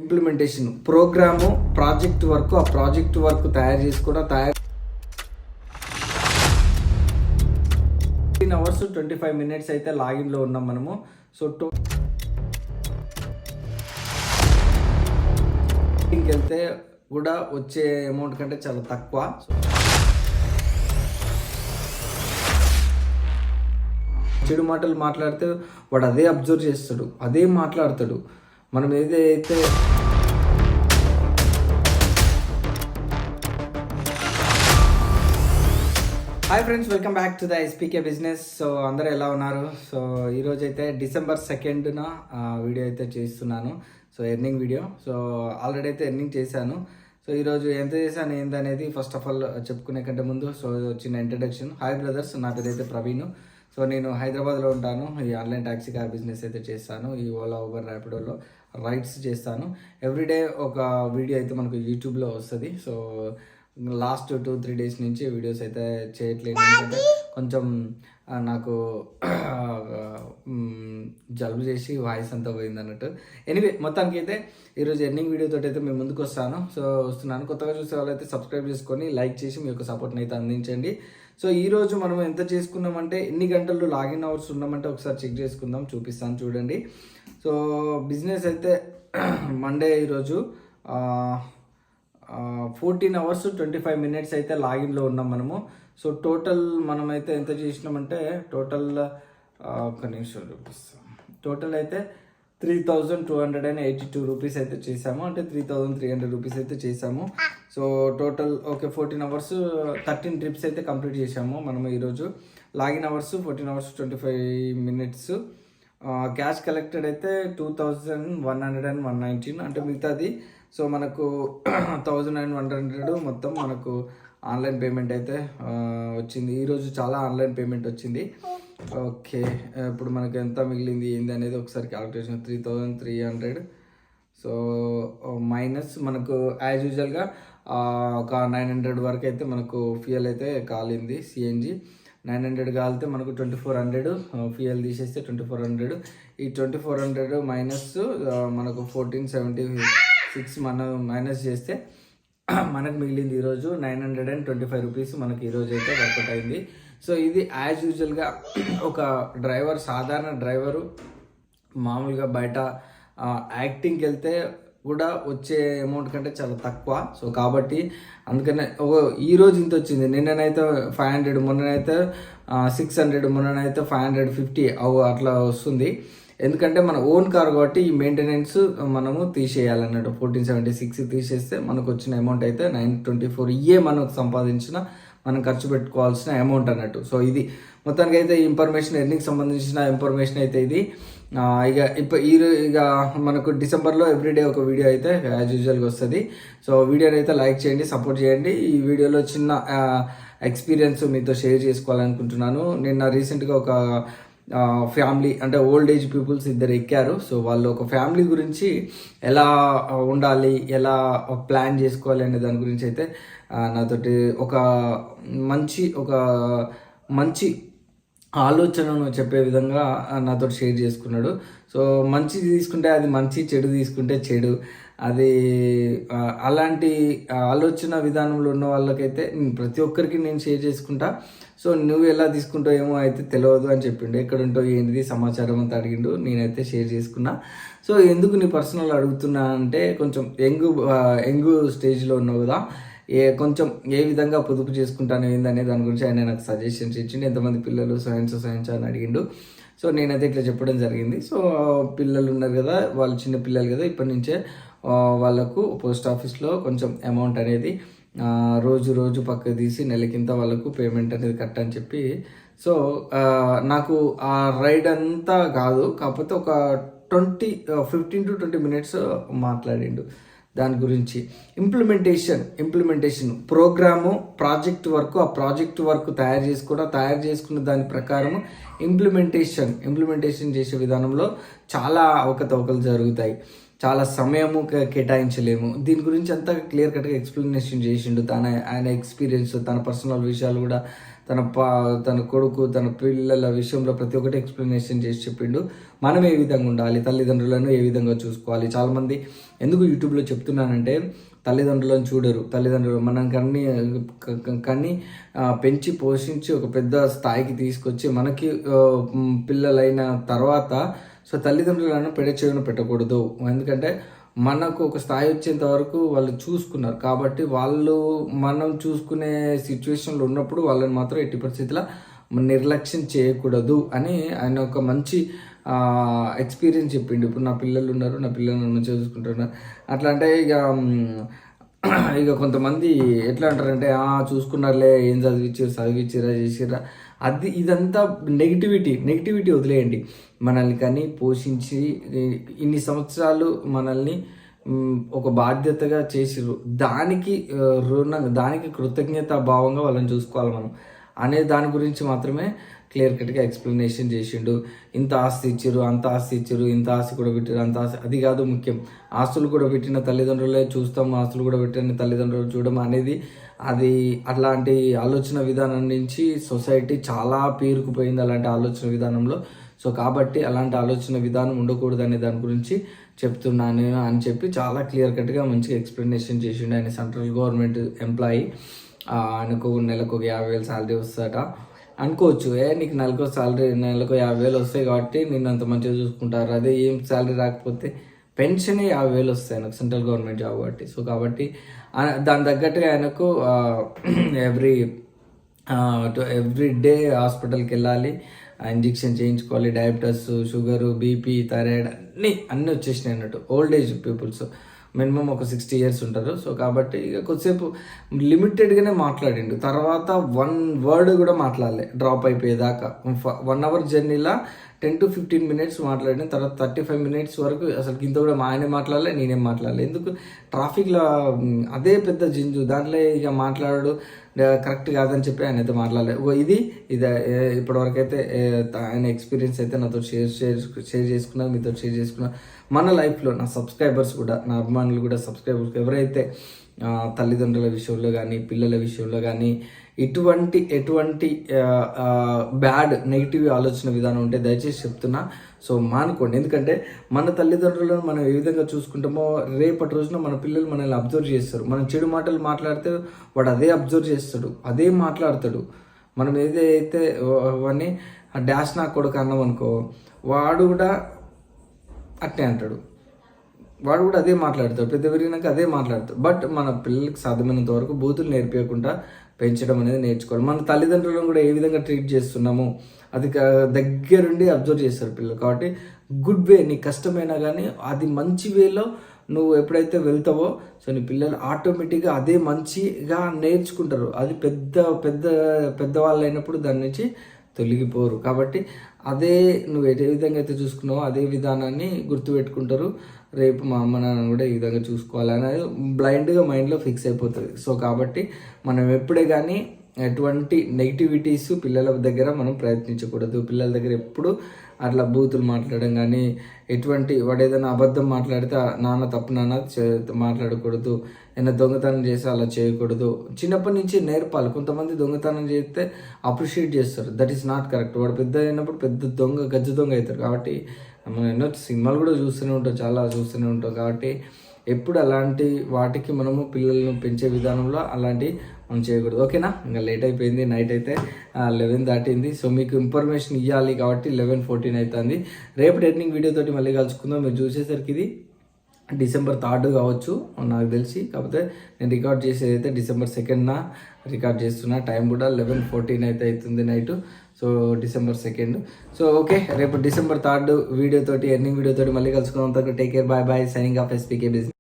Implementation programme project work, ఆ project work తయారు చేసి కూడా 15 hours 25 minutes అయితే లాగిన్లో ఉన్నాం మనము. సో వెళ్తే కూడా వచ్చే అమౌంట్ కంటే చాలా తక్కువ. చెడు మాటలు మాట్లాడితే వాడు అదే అబ్జర్వ్ చేస్తాడు, అదే మాట్లాడతాడు. మనం ఏదైతే hi friends, welcome back to the ఎస్పీకే business. So అందరూ ఎలా ఉన్నారు? సో ఈరోజు అయితే December 2nd వీడియో అయితే చేస్తున్నాను. So earning video. So already అయితే ఎర్నింగ్ చేశాను. సో ఈరోజు ఎంత చేశాను ఏందనేది ఫస్ట్ ఆఫ్ ఆల్ చెప్పుకునే కంటే ముందు సో చిన్న ఇంట్రడక్షన్. హాయ్ బ్రదర్స్, నా పేరైతే ప్రవీణ్. సో నేను హైదరాబాద్లో ఉంటాను. ఈ ఆన్లైన్ ట్యాక్సీ కార్ బిజినెస్ అయితే చేస్తాను. ఈ ఓలా, ఊబర్, ర్యాపిడోలో రైడ్స్ చేస్తాను. ఎవ్రీడే ఒక వీడియో అయితే మనకు యూట్యూబ్లో వస్తుంది. సో లాస్ట్ 2-3 days నుంచి వీడియోస్ అయితే చేయట్లేదు. ఎందుకంటే కొంచెం నాకు జలుబు చేసి వాయిస్ అంతా పోయింది అన్నట్టు. ఎనీవే, మొత్తానికి అయితే ఈరోజు ఎర్నింగ్ వీడియోతో అయితే మేము ముందుకు వస్తున్నాను. కొత్తగా చూసే వాళ్ళైతే సబ్స్క్రైబ్ చేసుకొని లైక్ చేసి మీ యొక్క సపోర్ట్ని అయితే అందించండి. సో ఈరోజు మనం ఎంత చేసుకున్నామంటే, ఎన్ని గంటలు లాగిన్ అవర్స్ ఉన్నామంటే ఒకసారి చెక్ చేసుకుందాం, చూపిస్తాను చూడండి. సో బిజినెస్ అయితే మండే ఈరోజు 14 hours 25 minutes అయితే లాగిన్లో ఉన్నాం మనము. సో టోటల్ మనమైతే ఎంత చేసినామంటే టోటల్ ఒక నిమిషం చూపిస్తాం. టోటల్ అయితే 3,282 రూపీస్ అయితే చేసాము. అంటే 3,300 రూపీస్ అయితే చేసాము. సో టోటల్ 14 hours 13 trips అయితే కంప్లీట్ చేసాము మనము ఈరోజు. Login hours 14 hours 25 minutes. Cash collected అయితే 2,119. అంటే మిగతాది సో మనకు 1,100 మొత్తం మనకు ఆన్లైన్ పేమెంట్ అయితే వచ్చింది. ఈరోజు చాలా ఆన్లైన్ పేమెంట్ వచ్చింది. ఓకే, ఇప్పుడు మనకు ఎంత మిగిలింది ఏంది అనేది ఒకసారి క్యాలిక్యులేషన్. 3,300. సో మైనస్ మనకు యాజ్ యూజువల్గా ఒక 900 వరకు అయితే మనకు ఫ్యూయల్ అయితే కాలింది. సిఎన్జి 900 కాలితే మనకు 2,400. ఫ్యూయల్ తీసేస్తే 2,400. ఈ 2,400 మైనస్ మనకు 1,476 మనం మైనస్ చేస్తే మనకు మిగిలింది ఈరోజు 925 రూపీస్ మనకి ఈరోజు అయితే వర్కౌట్ అయింది. సో ఇది యాజ్ యూజువల్గా ఒక డ్రైవర్, సాధారణ డ్రైవరు మామూలుగా బయట యాక్టింగ్కి వెళ్తే కూడా వచ్చే అమౌంట్ కంటే చాలా తక్కువ. సో కాబట్టి అందుకనే ఈరోజు ఇంత వచ్చింది. నిన్ననైతే 500, మొన్ననైతే 600, మొన్ననైతే 550 అట్లా వస్తుంది. ఎందుకంటే మన ఓన్ కార్ కాబట్టి ఈ మెయింటెనెన్స్ మనము తీసేయాలన్నట్టు. 1,476 తీసేస్తే మనకు వచ్చిన అమౌంట్ అయితే 924. ఇయే మనకు సంపాదించిన, మనం ఖర్చు పెట్టుకోవాల్సిన అమౌంట్ అన్నట్టు. సో ఇది మొత్తానికి అయితే ఇన్ఫర్మేషన్, ఎర్నింగ్ సంబంధించిన ఇన్ఫర్మేషన్ అయితే ఇది. ఇక మనకు డిసెంబర్లో ఎవ్రీడే ఒక వీడియో అయితే యాజ్ యూజువల్గా వస్తుంది. సో వీడియోని అయితే లైక్ చేయండి, సపోర్ట్ చేయండి. ఈ వీడియోలో చిన్న ఎక్స్పీరియన్స్ మీతో షేర్ చేసుకోవాలనుకుంటున్నాను. నిన్న రీసెంట్గా ఒక ఫ్యామిలీ, అంటే ఓల్డ్ ఏజ్ పీపుల్స్ ఇద్దరు ఎక్కారు. సో వాళ్ళు ఒక ఫ్యామిలీ గురించి ఎలా ఉండాలి, ఎలా ప్లాన్ చేసుకోవాలి అనే దాని గురించి అయితే నాతోటి ఒక మంచి ఆలోచనను చెప్పే విధంగా నాతో షేర్ చేసుకున్నాడు. సో మంచి తీసుకుంటే అది మంచి, చెడు తీసుకుంటే చెడు. అది అలాంటి ఆలోచన విధానంలో ఉన్న వాళ్ళకైతే ప్రతి ఒక్కరికి నేను షేర్ చేసుకుంటా. సో నువ్వు ఎలా తీసుకుంటావు ఏమో అయితే తెలియదు అని చెప్పిండు. ఎక్కడ ఉంటావు ఏంటిది సమాచారం అంతా అడిగిండు, నేనైతే షేర్ చేసుకున్నా. సో ఎందుకు నీ పర్సనల్ అడుగుతున్నా అంటే, కొంచెం యంగ్ స్టేజ్లో ఉన్నావు కదా, కొంచెం ఏ విధంగా పొదుపు చేసుకుంటాను ఏందనే దాని గురించి ఆయన నాకు సజెషన్స్ ఇచ్చిండు. ఎంతమంది పిల్లలు సైన్స్ అని అడిగిండు. సో నేనైతే ఇట్లా చెప్పడం జరిగింది. సో పిల్లలు ఉన్నారు కదా, వాళ్ళు చిన్న పిల్లలు కదా, ఇప్పటి నుంచే వాళ్ళకు పోస్ట్ ఆఫీస్లో కొంచెం అమౌంట్ అనేది రోజు పక్కకు తీసి నెలకింత వాళ్ళకు పేమెంట్ అనేది కట్టని చెప్పి. సో నాకు ఆ రైడ్ అంతా కాదు, కాకపోతే ఒక 15 to 20 minutes మాట్లాడిండు దాని గురించి. ఇంప్లిమెంటేషన్ ప్రోగ్రాము, ప్రాజెక్ట్ వర్క్, ఆ ప్రాజెక్ట్ వర్క్ తయారు చేసుకున్న దాని ప్రకారము ఇంప్లిమెంటేషన్ చేసే విధానంలో చాలా అవకతవకలు జరుగుతాయి. చాలా సమయము కేటాయించలేము. దీని గురించి అంతా క్లియర్ కట్గా ఎక్స్ప్లెనేషన్ చేసిండు. ఆయన ఎక్స్పీరియన్స్, తన పర్సనల్ విషయాలు కూడా తన కొడుకు తన పిల్లల విషయంలో ప్రతి ఒక్కటి ఎక్స్ప్లెనేషన్ చేసి చెప్పిండు. మనం ఏ విధంగా ఉండాలి, తల్లిదండ్రులను ఏ విధంగా చూసుకోవాలి. చాలామంది ఎందుకు యూట్యూబ్లో చెప్తున్నానంటే తల్లిదండ్రులను చూడరు. తల్లిదండ్రులు మనం కన్ని పెంచి పోషించి ఒక పెద్ద స్థాయికి తీసుకొచ్చి మనకి పిల్లలైన తర్వాత సో తల్లిదండ్రులను చెవిన పెట్టకూడదు. ఎందుకంటే మనకు ఒక స్థాయి వచ్చేంత వరకు వాళ్ళు చూసుకున్నారు కాబట్టి మనం చూసుకునే సిచ్యువేషన్లో ఉన్నప్పుడు వాళ్ళని మాత్రం ఎట్టి పరిస్థితుల్లో నిర్లక్ష్యం చేయకూడదు అని ఆయన ఒక మంచి ఎక్స్పీరియన్స్ చెప్పిండు. ఇప్పుడు నా పిల్లలు ఉన్నారు, నా పిల్లలను మంచిగా చూసుకుంటున్నారు. అట్లా అంటే ఇక కొంతమంది ఎట్లా అంటారంటే చూసుకున్నారులే, ఏం చదివిచ్చిరా చేసిరా, ఇదంతా నెగిటివిటీ వదిలేయండి. మనల్ని కానీ పోషించి ఇన్ని సంవత్సరాలు మనల్ని ఒక బాధ్యతగా చేసిర్రు, దానికి కృతజ్ఞత భావంగా వాళ్ళని చూసుకోవాలి మనం అనే దాని గురించి మాత్రమే క్లియర్ కట్గా ఎక్స్ప్లెనేషన్ చేసిండు. ఇంత ఆస్తి ఇచ్చారు, అంత ఆస్తి ఇచ్చారు, ఇంత ఆస్తి కూడా పెట్టారు, అంత ఆస్తి, అది కాదు ముఖ్యం. ఆస్తులు కూడా పెట్టిన తల్లిదండ్రులే చూస్తాం, ఆస్తులు కూడా పెట్టిన తల్లిదండ్రులు చూడడం అనేది అట్లాంటి ఆలోచన విధానం నుంచి సొసైటీ చాలా పేరుకుపోయింది అలాంటి ఆలోచన విధానంలో. సో కాబట్టి అలాంటి ఆలోచన విధానం ఉండకూడదు అనే దాని గురించి చెప్తున్నాను అని చెప్పి చాలా క్లియర్ కట్గా మంచిగా ఎక్స్ప్లెనేషన్ చేసిండు. ఆయన సెంట్రల్ గవర్నమెంట్ ఎంప్లాయీ, ఆయనకు నెలకు 50,000 శాలరీ వస్తుందట. అనుకోవచ్చు, నీకు నెలకు 50,000 వస్తాయి కాబట్టి నిన్ను అంత మంచిగా చూసుకుంటారు, అదే ఏం శాలరీ రాకపోతే పెన్షన్ 50,000 వస్తాయి ఆయనకు, సెంట్రల్ గవర్నమెంట్ జాబ్ కాబట్టి. సో కాబట్టి దాని తగ్గట్టుగా ఆయనకు ఎవ్రీ డే హాస్పిటల్కి వెళ్ళాలి, ఇంజెక్షన్ చేయించుకోవాలి, డయాబెటీస్, షుగరు, బీపీ, థైరాయిడ్ అన్నీ వచ్చేసినాయి అన్నట్టు. ఓల్డ్ ఏజ్ పీపుల్స్ మినిమం ఒక 60 years ఉంటారు. సో కాబట్టి ఇక కొద్దిసేపు లిమిటెడ్గానే మాట్లాడిండు. తర్వాత 1 word కూడా మాట్లాడలే డ్రాప్ అయిపోయేదాకా. 1 hour జర్నీలా 10 to 15 minutes మాట్లాడిన తర్వాత 35 minutes వరకు అసలు ఇంత కూడా ఆయనే మాట్లాడలే, నేనేం మాట్లాడలే. ఎందుకు ట్రాఫిక్లో అదే పెద్ద జింజు, దాంట్లో ఇక మాట్లాడు కరెక్ట్ కాదని చెప్పి ఆయన అయితే మాట్లాడలేదు. ఇది ఇప్పటివరకు అయితే ఆయన ఎక్స్పీరియన్స్ అయితే నాతో షేర్ చేసుకున్నారు, మీతో షేర్ చేసుకున్నారు. మన లైఫ్లో నా సబ్స్క్రైబర్స్ కూడా, నా అభిమానులు కూడా, సబ్స్క్రైబర్స్ ఎవరైతే తల్లిదండ్రుల విషయంలో కానీ పిల్లల విషయంలో కానీ ఎటువంటి బ్యాడ్ నెగిటివ్ ఆలోచన విధానం ఉంటే దయచేసి చెప్తున్నా, సో మానుకోండి. ఎందుకంటే మన తల్లిదండ్రులను మనం ఏ విధంగా చూసుకుంటామో రేపటి రోజున మన పిల్లలు మనల్ని అబ్జర్వ్ చేస్తారు. మనం చెడు మాటలు మాట్లాడితే వాడు అదే అబ్జర్వ్ చేస్తాడు, అదే మాట్లాడతాడు. మనం ఏదైతే వాడిని డాష్ నా కొడుకు అన్నాం అనుకో, వాడు కూడా అట్నే అంటాడు, వాడు కూడా అదే మాట్లాడతాడు, పెద్ద పెరిగినాక అదే మాట్లాడతాడు. బట్ మన పిల్లలకి సాధ్యమైనంత వరకు బూతులు నేర్పించకుండా పెంచడం అనేది నేర్చుకోవాలి. మన తల్లిదండ్రులను కూడా ఏ విధంగా ట్రీట్ చేస్తున్నామో అది దగ్గరుండి అబ్జర్వ్ చేస్తారు పిల్లలు. కాబట్టి గుడ్ వే, నీ కష్టమైనా కానీ అది మంచి వేలో నువ్వు ఎప్పుడైతే వెళ్తావో సో నీ పిల్లలు ఆటోమేటిక్గా అదే మంచిగా నేర్చుకుంటారు. అది పెద్దవాళ్ళు అయినప్పుడు దాని నుంచి తొలగిపోరు. కాబట్టి అదే నువ్వు ఏ విధంగా అయితే చూసుకున్నావో అదే విధానాన్ని గుర్తుపెట్టుకుంటారు. రేపు మా అమ్మ నాన్న కూడా ఈ విధంగా చూసుకోవాలనేది బ్లైండ్గా మైండ్లో ఫిక్స్ అయిపోతుంది. సో కాబట్టి మనం ఎప్పుడే కానీ ఎటువంటి నెగిటివిటీస్ పిల్లల దగ్గర మనం ప్రయత్నించకూడదు. పిల్లల దగ్గర ఎప్పుడు అట్లా బూతులు మాట్లాడడం కానీ వాడు ఏదైనా అబద్ధం మాట్లాడితే నాన్న తప్పు నాన్న మాట్లాడకూడదు, ఏదైనా దొంగతనం చేస్తే అలా చేయకూడదు. చిన్నప్పటి నుంచి నేర్పాలి. కొంతమంది దొంగతనం చేస్తే అప్రిషియేట్ చేస్తారు, దట్ ఈస్ నాట్ కరెక్ట్. వాడు పెద్ద అయినప్పుడు పెద్ద గజ్జ దొంగ అవుతారు. కాబట్టి మనం ఎన్నో సినిమాలు కూడా చూస్తూనే ఉంటాం, చాలా చూస్తూనే ఉంటాం. కాబట్టి ఎప్పుడు అలాంటి వాటికి మనము పిల్లలను పెంచే విధానంలో అలాంటి మనం చేయకూడదు. ఓకేనా? ఇంకా లేట్ అయిపోయింది, నైట్ అయితే 11 దాటింది. సో మీకు ఇన్ఫర్మేషన్ ఇవ్వాలి కాబట్టి 11:14 అవుతుంది. రేపు ఎడిటింగ్ వీడియోతోటి మళ్ళీ కలుసుకుందాం. మీరు చూసేసరికి ఇది December 3rd కావచ్చు నాకు తెలిసి, కాకపోతే నేను రికార్డ్ చేసేది అయితే December 2nd రికార్డ్ చేస్తున్నా. టైం కూడా 11:14 అయితే అవుతుంది night. So December 2nd. So okay, రేపు December 3rd వీడియోతోటి ఎర్నింగ్ వీడియోతోటి మళ్ళీ కలుసుకుందాం. Take care, bye bye, signing off SPK business.